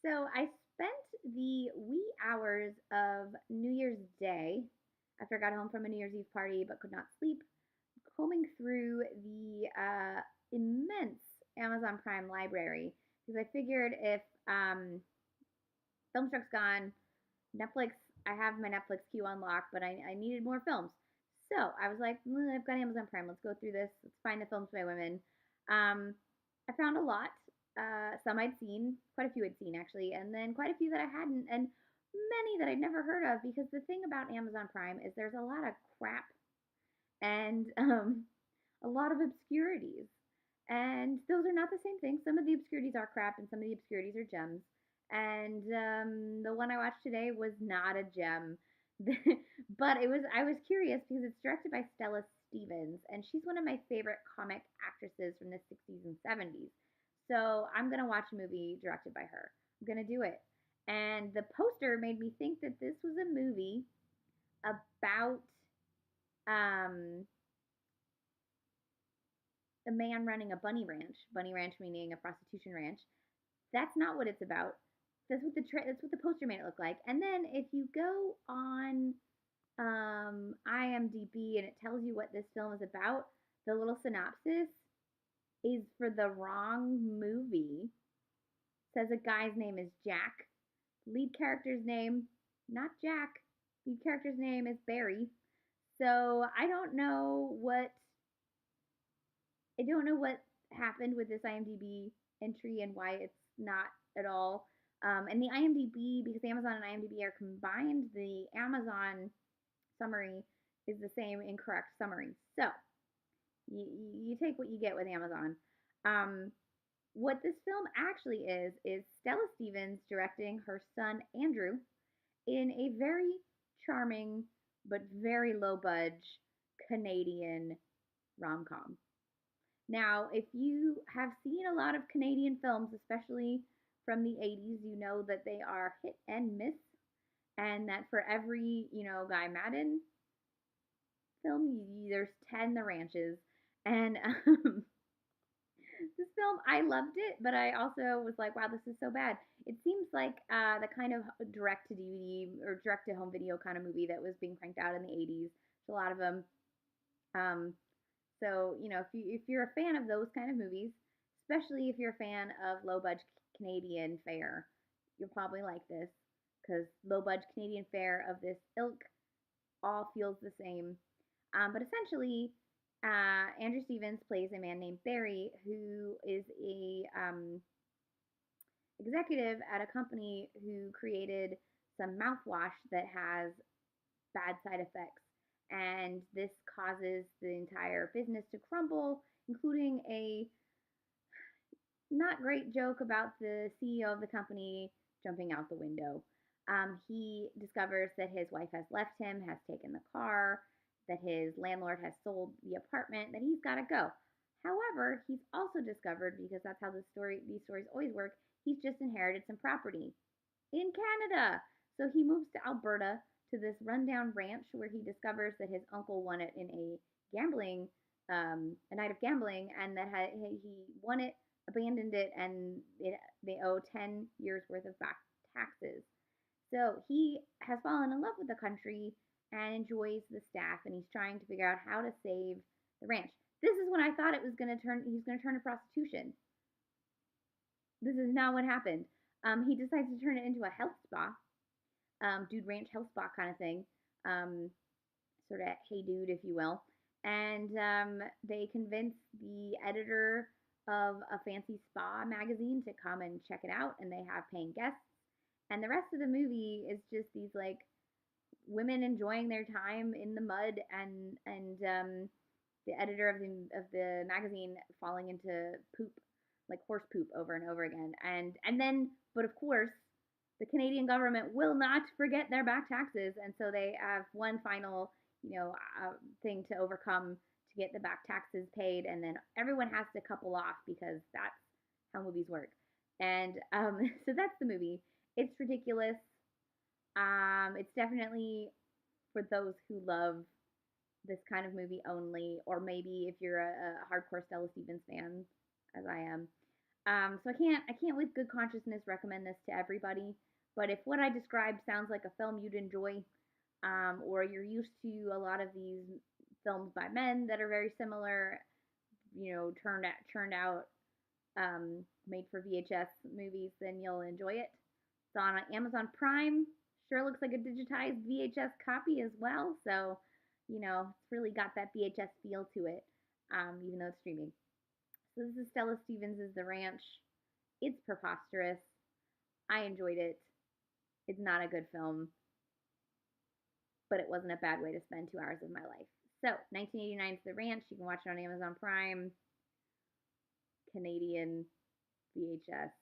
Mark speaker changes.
Speaker 1: So I spent the wee hours of New Year's Day after I got home from a New Year's Eve party but could not sleep, combing through the immense Amazon Prime library because I figured if Filmstruck's gone, Netflix, I have my Netflix queue unlocked, but I needed more films. So I was like, I've got Amazon Prime. Let's go through this. Let's find the films by women. I found a lot. Some I'd seen, quite a few I'd seen actually, and then quite a few that I hadn't, and many that I'd never heard of. Because the thing about Amazon Prime is there's a lot of crap and a lot of obscurities. And those are not the same thing. Some of the obscurities are crap, and some of the obscurities are gems. And the one I watched today was not a gem, but it was. I was curious because it's directed by Stella Stevens, and she's one of my favorite comic actresses from the '60s and '70s. So I'm gonna watch a movie directed by her. I'm gonna do it. And the poster made me think that this was a movie about um, a man running a bunny ranch. Bunny ranch meaning a prostitution ranch. That's not what it's about. That's what the poster made it look like. And then if you go on IMDb and it tells you what this film is about, the little synopsis is for the wrong movie. It says a guy's name is Jack. Lead character's name, not Jack. Lead character's name is Barry. So I don't know what happened with this IMDb entry and why it's not at all. And the IMDb, because Amazon and IMDb are combined, the Amazon summary is the same incorrect summary. So you take what you get with Amazon. Um, what this film actually is Stella Stevens directing her son Andrew in a very charming but very low budge Canadian rom com. Now, if you have seen a lot of Canadian films, especially from the 80s, you know that they are hit and miss, and that for every, Guy Madden film, there's 10 The Ranches. And this film, I loved it, but I also was like, wow, this is so bad. It seems like the kind of direct to DVD or direct to home video kind of movie that was being cranked out in the 80s. There's a lot of them. Um, So, if you're a fan of those kind of movies, especially if you're a fan of low budget Canadian fare, you'll probably like this because low budget Canadian fare of this ilk all feels the same. But essentially, Andrew Stevens plays a man named Barry who is a executive at a company who created some mouthwash that has bad side effects. And this causes the entire business to crumble, including a not great joke about the CEO of the company jumping out the window. He discovers that his wife has left him, has taken the car, that his landlord has sold the apartment, that he's got to go. However, he's also discovered, because that's how these stories always work, he's just inherited some property in Canada. So he moves to Alberta to this rundown ranch where he discovers that his uncle won it in a night of gambling, and that he won it, abandoned it, and they owe 10 years worth of back taxes. So he has fallen in love with the country and enjoys the staff, and he's trying to figure out how to save the ranch. This is when I thought it was going to turn. He's going to turn to prostitution. This is not what happened. He decides to turn it into a health spa, dude ranch health spa kind of thing, um, sort of hey dude, if you will. And they convince the editor of a fancy spa magazine to come and check it out, and they have paying guests. And the rest of the movie is just these like women enjoying their time in the mud, and the editor of the magazine falling into poop, like horse poop, over and over again. And then, but of course, the Canadian government will not forget their back taxes, and so they have one final, thing to overcome to get the back taxes paid, and then everyone has to couple off because that's how movies work. And so that's the movie. It's ridiculous. It's definitely for those who love this kind of movie only, or maybe if you're a hardcore Stella Stevens fan, as I am. So I can't with good consciousness recommend this to everybody. But if what I described sounds like a film you'd enjoy, or you're used to a lot of these films by men that are very similar, turned out made for VHS movies, then you'll enjoy it. It's on Amazon Prime. Sure looks like a digitized VHS copy as well. So, it's really got that VHS feel to it, even though it's streaming. So this is Stella Stevens' The Ranch. It's preposterous. I enjoyed it. It's not a good film, but it wasn't a bad way to spend 2 hours of my life. So, 1989's The Ranch. You can watch it on Amazon Prime. Canadian VHS.